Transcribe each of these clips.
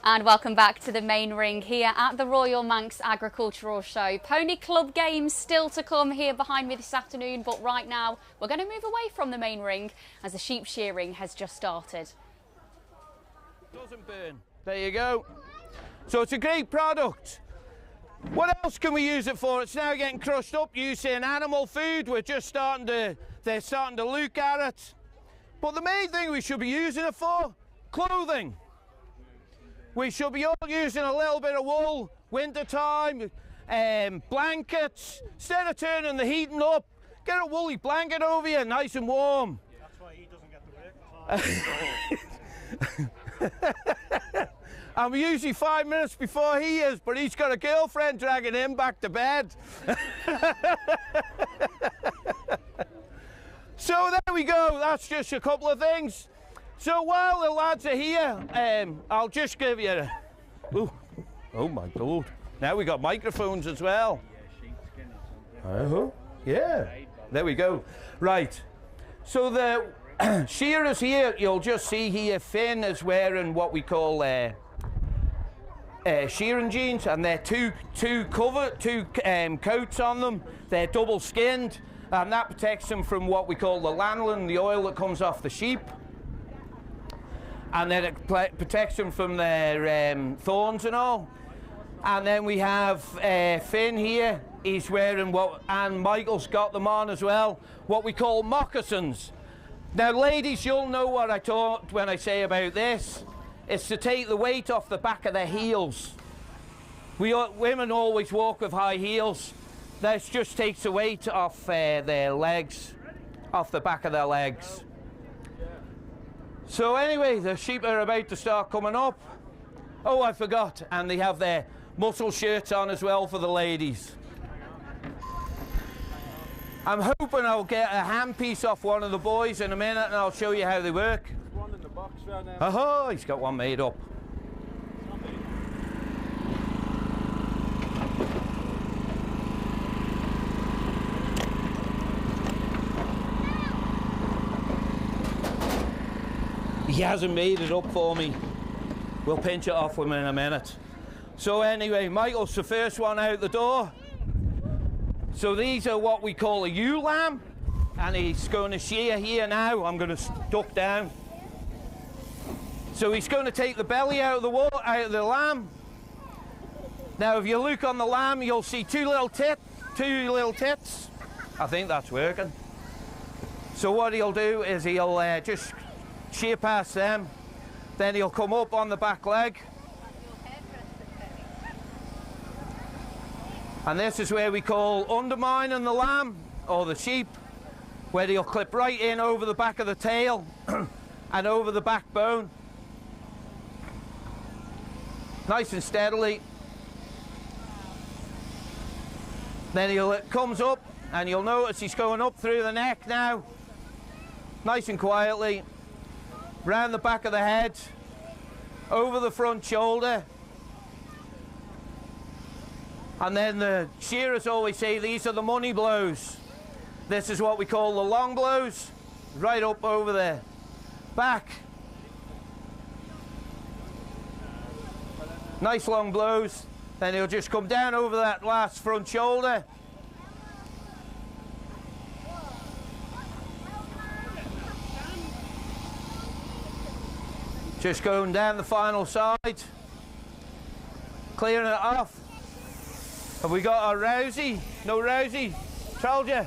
And welcome back to the main ring here at the Royal Manx Agricultural Show. Pony Club games still to come here behind me this afternoon, but right now we're going to move away from the main ring as the sheep shearing has just started. Doesn't burn. There you go. So it's a great product. What else can we use it for? It's now getting crushed up using animal food. They're starting to look at it. But the main thing we should be using it for, clothing. We should be all using a little bit of wool, winter time, blankets. Instead of turning the heating up, get a woolly blanket over you, nice and warm. That's why he doesn't get the work. I'm usually 5 minutes before he is, but he's got a girlfriend dragging him back to bed. So there we go, that's just a couple of things. So while the lads are here, I'll just give you a... Ooh. Oh my God. Now we got microphones as well. Yeah, there we go. Right, so the shearers here, you'll just see here, Finn is wearing what we call shearing jeans, and they're two coats on them. They're double skinned, and that protects them from what we call the lanolin, the oil that comes off the sheep. And then it protects them from their thorns and all. And then we have Finn here. He's wearing and Michael's got them on as well, what we call moccasins. Now, ladies, you'll know what I talked when I say about this. It's to take the weight off the back of their heels. Women always walk with high heels. This just takes the weight off their legs, off the back of their legs. So anyway, the sheep are about to start coming up. Oh, I forgot, and they have their muscle shirts on as well for the ladies. I'm hoping I'll get a handpiece off one of the boys in a minute, and I'll show you how they work. There's one in the box right now. Oh, he's got one made up. He hasn't made it up for me. We'll pinch it off with him in a minute. So anyway, Michael's the first one out the door. So these are what we call a ewe lamb, and he's going to shear here now. I'm going to duck down. So he's going to take the belly out of the lamb. Now if you look on the lamb, you'll see two little tits. I think that's working. So what he'll do is he'll just shear past them, then he'll come up on the back leg, and this is where we call undermining the lamb or the sheep, where he'll clip right in over the back of the tail and over the backbone, nice and steadily. Then it comes up, and you'll notice he's going up through the neck now, nice and quietly, round the back of the head, over the front shoulder. And then the shearers always say these are the money blows. This is what we call the long blows, right up over the back. Nice long blows. Then he'll just come down over that last front shoulder. Just going down the final side, clearing it off. Have we got our Rosie? No Rosie? Told you.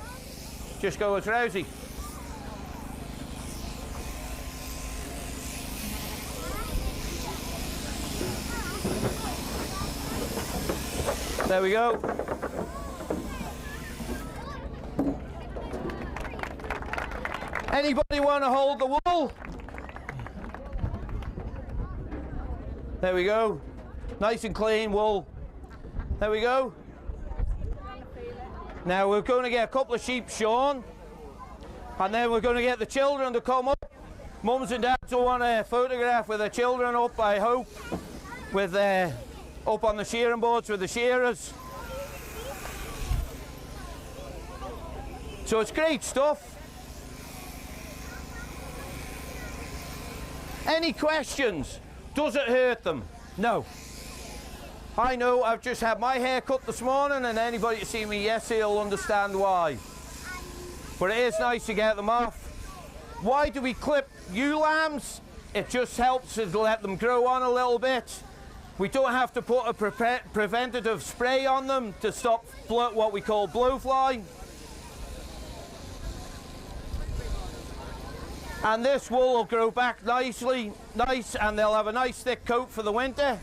Just go with Rosie. There we go. Anybody want to hold the wool? There we go. Nice and clean wool. There we go. Now we're going to get a couple of sheep shorn, and then we're going to get the children to come up. Mums and dads will want a photograph with their children up, I hope, with up on the shearing boards with the shearers. So it's great stuff. Any questions? Does it hurt them? No. I know, I've just had my hair cut this morning, and anybody to see me yesterday will understand why. But it is nice to get them off. Why do we clip ewe lambs? It just helps to let them grow on a little bit. We don't have to put a preventative spray on them to stop what we call blowfly. And this wool will grow back nice, and they'll have a nice thick coat for the winter.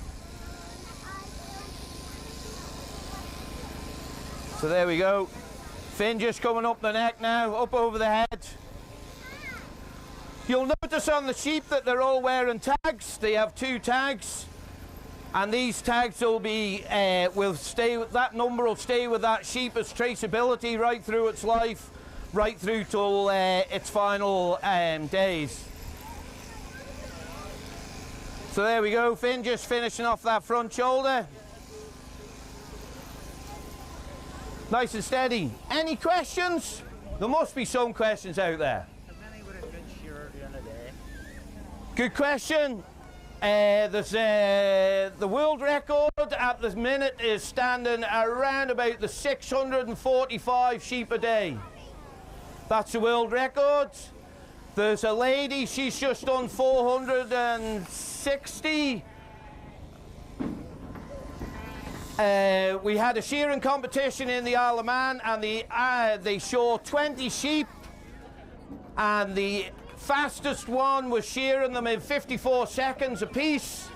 So there we go. Fin just coming up the neck now, up over the head. You'll notice on the sheep that they're all wearing tags. They have 2 tags. And these tags will be, that number will stay with that sheep as traceability right through its life, right through till its final days. So there we go, Finn just finishing off that front shoulder. Nice and steady. Any questions? There must be some questions out there. How many would a good shearer do in a day? Good question. The world record at the minute is standing around about the 645 sheep a day. That's the world record. There's a lady, she's just done 460. We had a shearing competition in the Isle of Man, and they showed 20 sheep, and the fastest one was shearing them in 54 seconds apiece,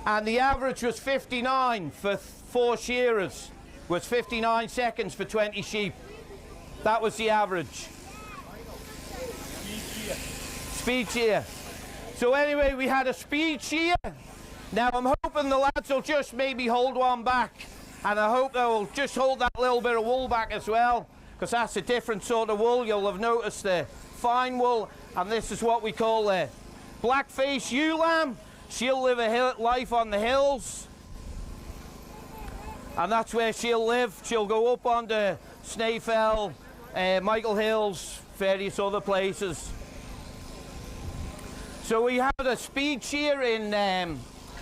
and the average was 59 for 4 shearers, was 59 seconds for 20 sheep. That was the average. Speed shear. So anyway, we had a speed shear. Now I'm hoping the lads will just maybe hold one back, and I hope they'll just hold that little bit of wool back as well, because that's a different sort of wool. You'll have noticed the fine wool, and this is what we call a blackface ewe lamb. She'll live a life on the hills, and that's where she'll live. She'll go up onto Snaefell, Michael Hills, various other places. So we had a speed shear in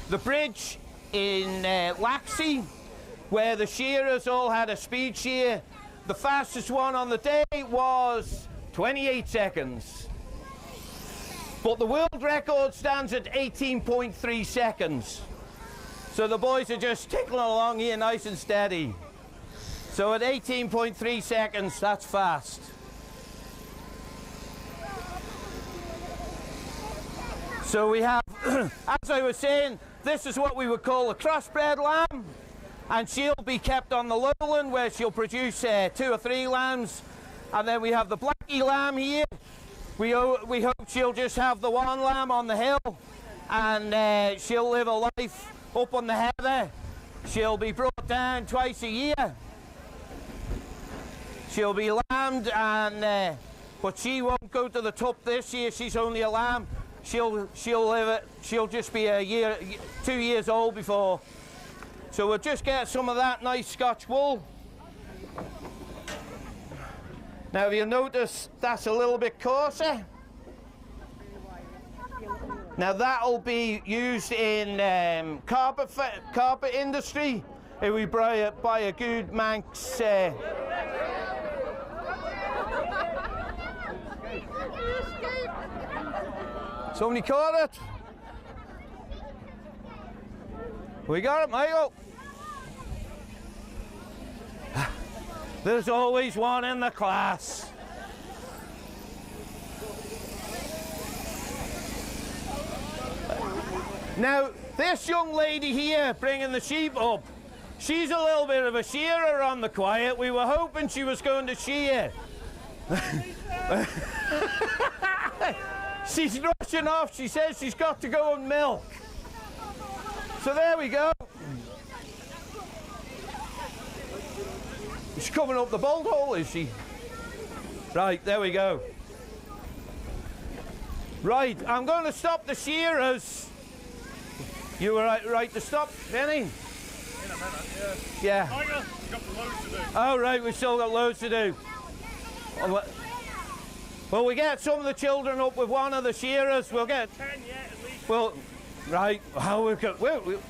the bridge in Laxey, where the shearers all had a speed shear. The fastest one on the day was 28 seconds. But the world record stands at 18.3 seconds. So the boys are just tickling along here nice and steady. So at 18.3 seconds, that's fast. So we have, as I was saying, this is what we would call a crossbred lamb, and she'll be kept on the lowland where she'll produce 2 or 3 lambs. And then we have the blackie lamb here. We hope she'll just have the 1 lamb on the hill, and she'll live a life up on the heather. She'll be brought down twice a year. She'll be lambed, and but she won't go to the top this year. She's only a lamb. She'll live it. She'll just be 2 years old before. So we'll just get some of that nice Scotch wool. Now, if you'll notice, that's a little bit coarser. Now that'll be used in carpet industry. If we buy a good Manx. Somebody caught it. We got it, Michael. There's always one in the class. Now, this young lady here bringing the sheep up, she's a little bit of a shearer on the quiet. We were hoping she was going to shear. She's rushing off. She says she's got to go and milk. So there we go. She's coming up the bolt hole, is she? Right, there we go. Right, I'm going to stop the shearers. You were right to stop, Benny? In a minute, Yeah. Michael, you've got loads to do. Oh, right, we've still got loads to do. Well, we get some of the children up with one of the shearers. We'll get... 10 yet, at least. Well, Right, well,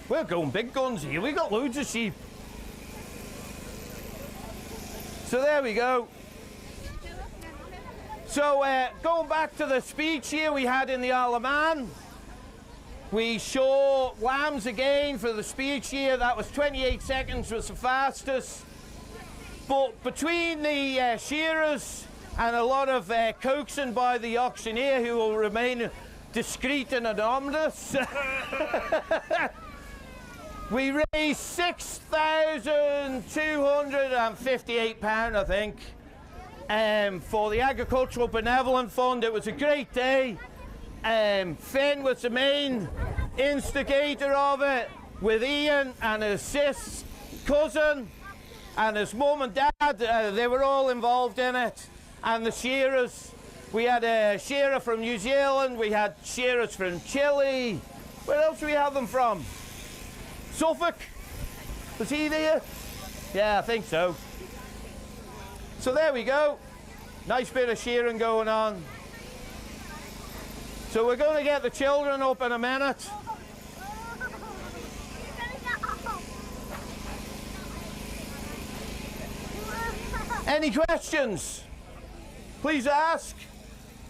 we're going big guns here. We got loads of sheep. So there we go. So going back to the speech here we had in the Isle of Man, we show lambs again for the speech here. That was 28 seconds was the fastest. But between the shearers and a lot of coaxing by the auctioneer, who will remain discreet and anonymous, we raised £6,258, I think, for the Agricultural Benevolent Fund. It was a great day. Finn was the main instigator of it, with Ian and his cousin and his mum and dad. They were all involved in it. And the shearers, we had a shearer from New Zealand, we had shearers from Chile. Where else do we have them from? Suffolk? Was he there? Yeah, I think so. So there we go. Nice bit of shearing going on. So we're going to get the children up in a minute. Any questions? Please ask.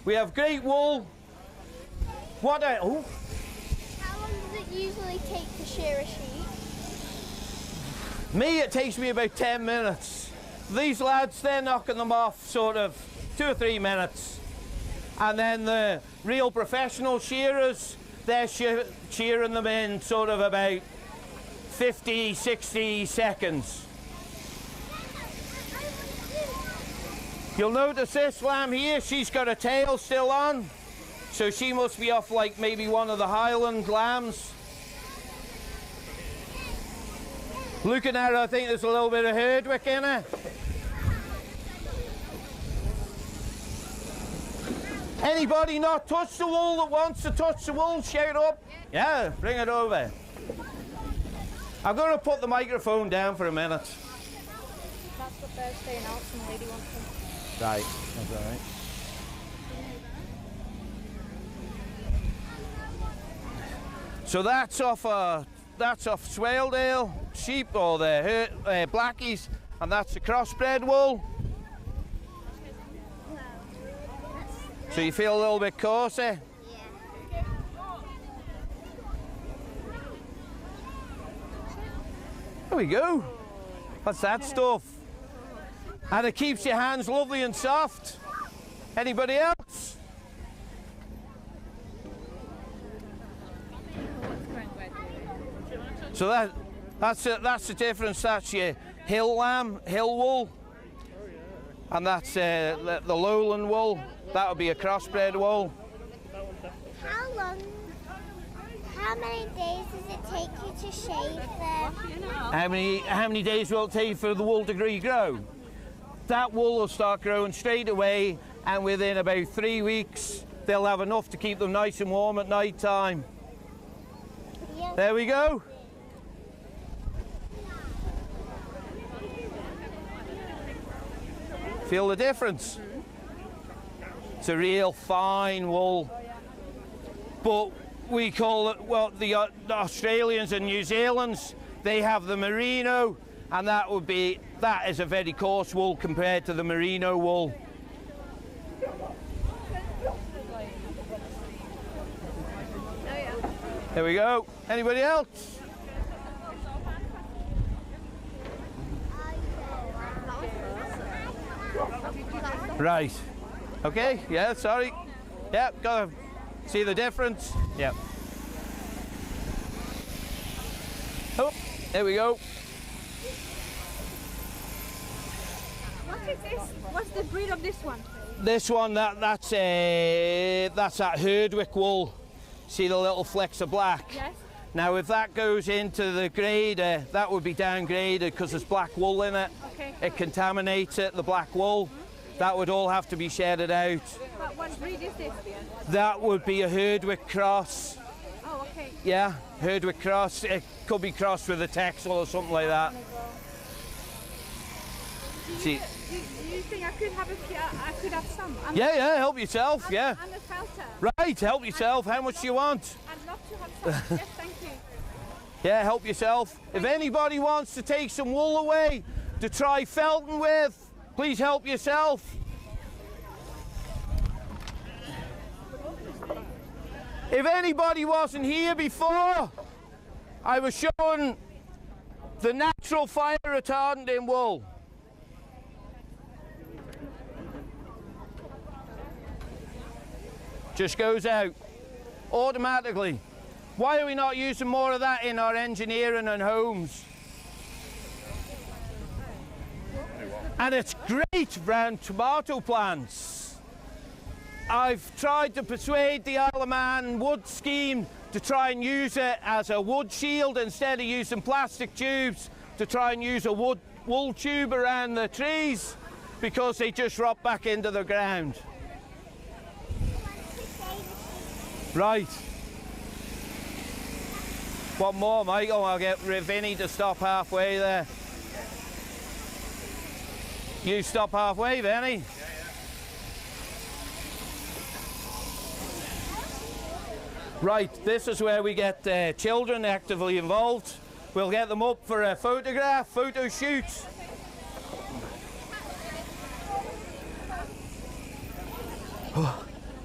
We have great wool. Oh. How long does it usually take to shear a sheep? Me, it takes me about 10 minutes. These lads, they're knocking them off sort of 2 or 3 minutes. And then the real professional shearers, they're shearing them in sort of about 50, 60 seconds. You'll notice this lamb here, she's got a tail still on. So she must be off like maybe one of the Highland lambs. Looking at her, I think there's a little bit of Herdwick in her. Anybody not touch the wool that wants to touch the wool, shout up. Yeah, bring it over. I'm going to put the microphone down for a minute. That's what Thursday and Alton lady wants them. Right, that's all right. So that's off Swaledale sheep, or the blackies, and that's the crossbred wool. So you feel a little bit coarser? Yeah. There we go. That's that stuff. And it keeps your hands lovely and soft. Anybody else? So that's the difference. That's your hill lamb, hill wool, and that's the lowland wool. That would be a crossbred wool. How many days does it take you to shave them? How many days will it take for the wool to regrow? That wool will start growing straight away, and within about 3 weeks they'll have enough to keep them nice and warm at night time. Yep. There we go. Feel the difference? It's a real fine wool, but we call it, well, the Australians and New Zealanders, they have the merino, and that is a very coarse wool compared to the merino wool. There we go. Anybody else? Right. Okay, yeah, sorry. Yeah, gotta see the difference. Yeah. Oh, there we go. What is this? What's the breed of this one? This one, that's that Herdwick wool. See the little flecks of black? Yes. Now, if that goes into the grader, that would be downgraded because there's black wool in it. Okay. It contaminates it, the black wool. That would all have to be shedded out. But what breed is this? That would be a Herdwick cross. Oh, okay. Yeah, Herdwick cross. It could be crossed with a Texel or something like that. See. Do you think I could have some? Yeah, help yourself, yeah. I'm a felter. Right, Right, help yourself. How much do you want? I'd love to have some. Yes, thank you. Yeah, help yourself. If anybody wants to take some wool away to try felting with, please help yourself. If anybody wasn't here before, I was showing the natural fire retardant in wool. Just goes out automatically. Why are we not using more of that in our engineering and homes? And it's great around tomato plants. I've tried to persuade the Isle of Man wood scheme to try and use it as a wood shield instead of using plastic tubes, to try and use a wool tube around the trees, because they just rot back into the ground. Right. One more, Michael. I'll get Vinny to stop halfway there. You stop halfway, Vinny. Right, this is where we get children actively involved. We'll get them up for a photo shoot.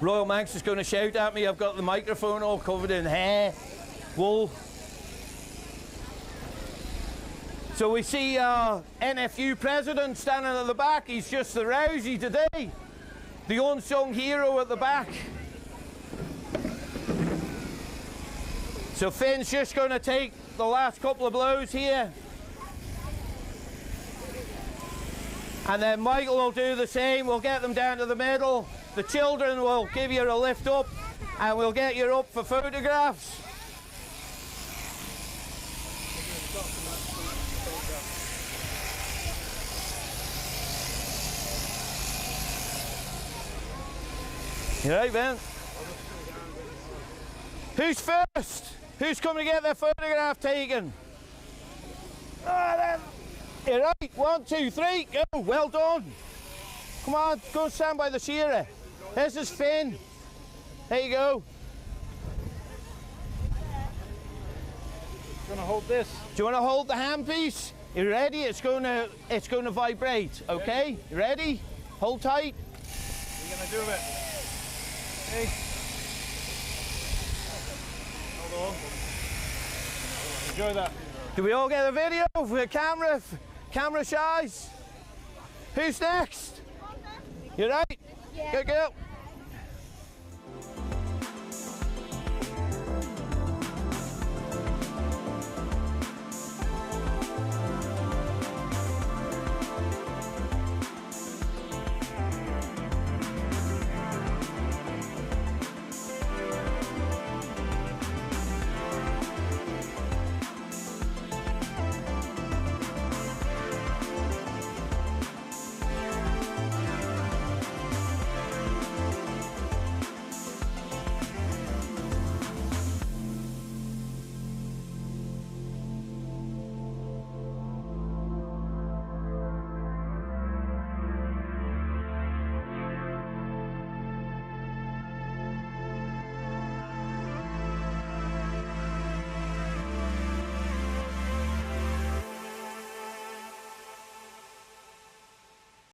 Royal Manx is going to shout at me. I've got the microphone all covered in hair, wool. So we see our NFU president standing at the back. He's just the Rousey today, the unsung hero at the back. So Finn's just going to take the last couple of blows here. And then Michael will do the same. We'll get them down to the middle. The children will give you a lift up and we'll get you up for photographs. You right, Ben? Who's first? Who's coming to get their photograph taken? You're right. 1, 2, 3. Go. Well done. Come on, go stand by the shearer. This is Finn. There you go. Gonna hold this. Do you want to hold the handpiece? You ready? It's going to vibrate. Okay. You ready? Hold tight. What are you gonna do with it? Hey. Hold on. Enjoy that. Do we all get a video for camera shies? Who's next? You right? Yeah. Good girl.